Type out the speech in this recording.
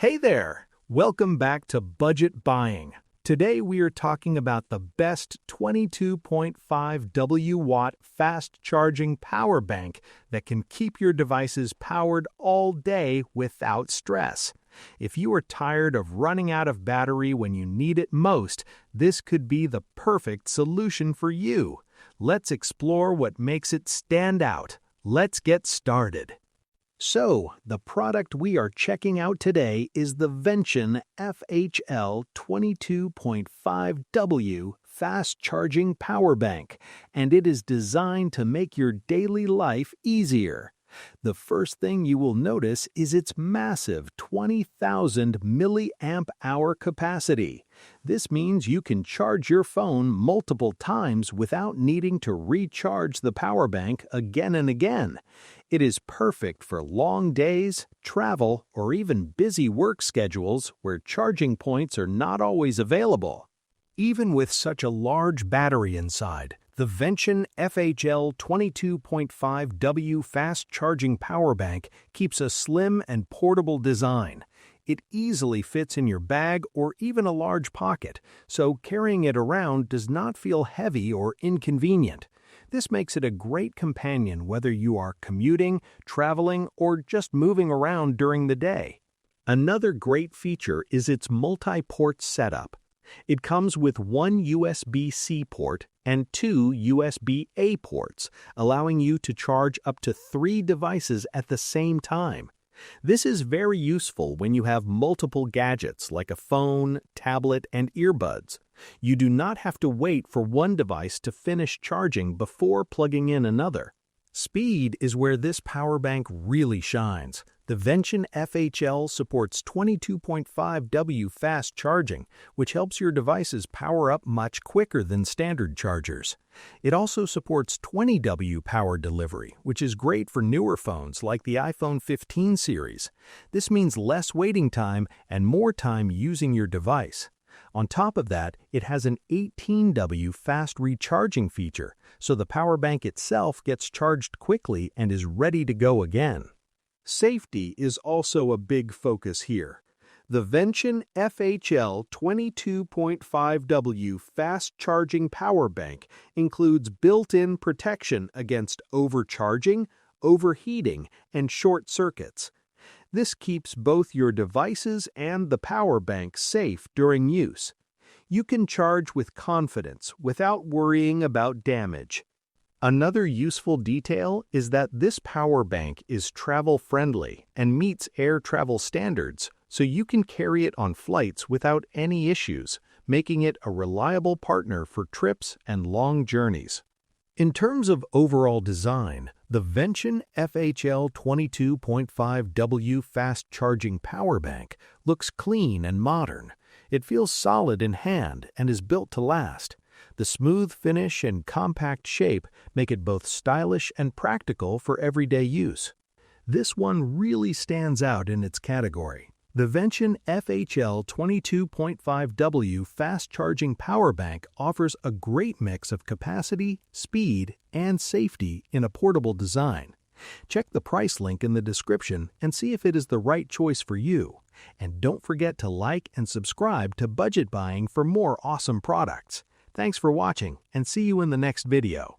Hey there! Welcome back to Budget Buying. Today we are talking about the best 22.5 W-watt fast-charging power bank that can keep your devices powered all day without stress. If you are tired of running out of battery when you need it most, this could be the perfect solution for you. Let's explore what makes it stand out. Let's get started. So, the product we are checking out today is the Vention FHL 22.5W Fast Charging Power Bank, and it is designed to make your daily life easier. The first thing you will notice is its massive 20,000 milliamp hour capacity. This means you can charge your phone multiple times without needing to recharge the power bank again and again. It is perfect for long days, travel, or even busy work schedules where charging points are not always available. Even with such a large battery inside, the Vention FHL 22.5W Fast Charging Power Bank keeps a slim and portable design. It easily fits in your bag or even a large pocket, so carrying it around does not feel heavy or inconvenient. This makes it a great companion whether you are commuting, traveling, or just moving around during the day. Another great feature is its multi-port setup. It comes with one USB-C port and two USB-A ports, allowing you to charge up to 3 devices at the same time. This is very useful when you have multiple gadgets like a phone, tablet, and earbuds. You do not have to wait for one device to finish charging before plugging in another. Speed is where this power bank really shines. The Vention FHL supports 22.5W fast charging, which helps your devices power up much quicker than standard chargers. It also supports 20W power delivery, which is great for newer phones like the iPhone 15 series. This means less waiting time and more time using your device. On top of that, it has an 18W fast recharging feature, so the power bank itself gets charged quickly and is ready to go again. Safety is also a big focus here. The Vention FHL 22.5W Fast Charging Power Bank includes built-in protection against overcharging, overheating, and short circuits. This keeps both your devices and the power bank safe during use. You can charge with confidence without worrying about damage. Another useful detail is that this power bank is travel-friendly and meets air travel standards, so you can carry it on flights without any issues, making it a reliable partner for trips and long journeys. In terms of overall design, the Vention FHL 22.5W Fast Charging Power Bank looks clean and modern. It feels solid in hand and is built to last. The smooth finish and compact shape make it both stylish and practical for everyday use. This one really stands out in its category. The Vention FHL 22.5W Fast Charging Power Bank offers a great mix of capacity, speed, and safety in a portable design. Check the price link in the description and see if it is the right choice for you. And don't forget to like and subscribe to Budget Buying for more awesome products. Thanks for watching, and see you in the next video.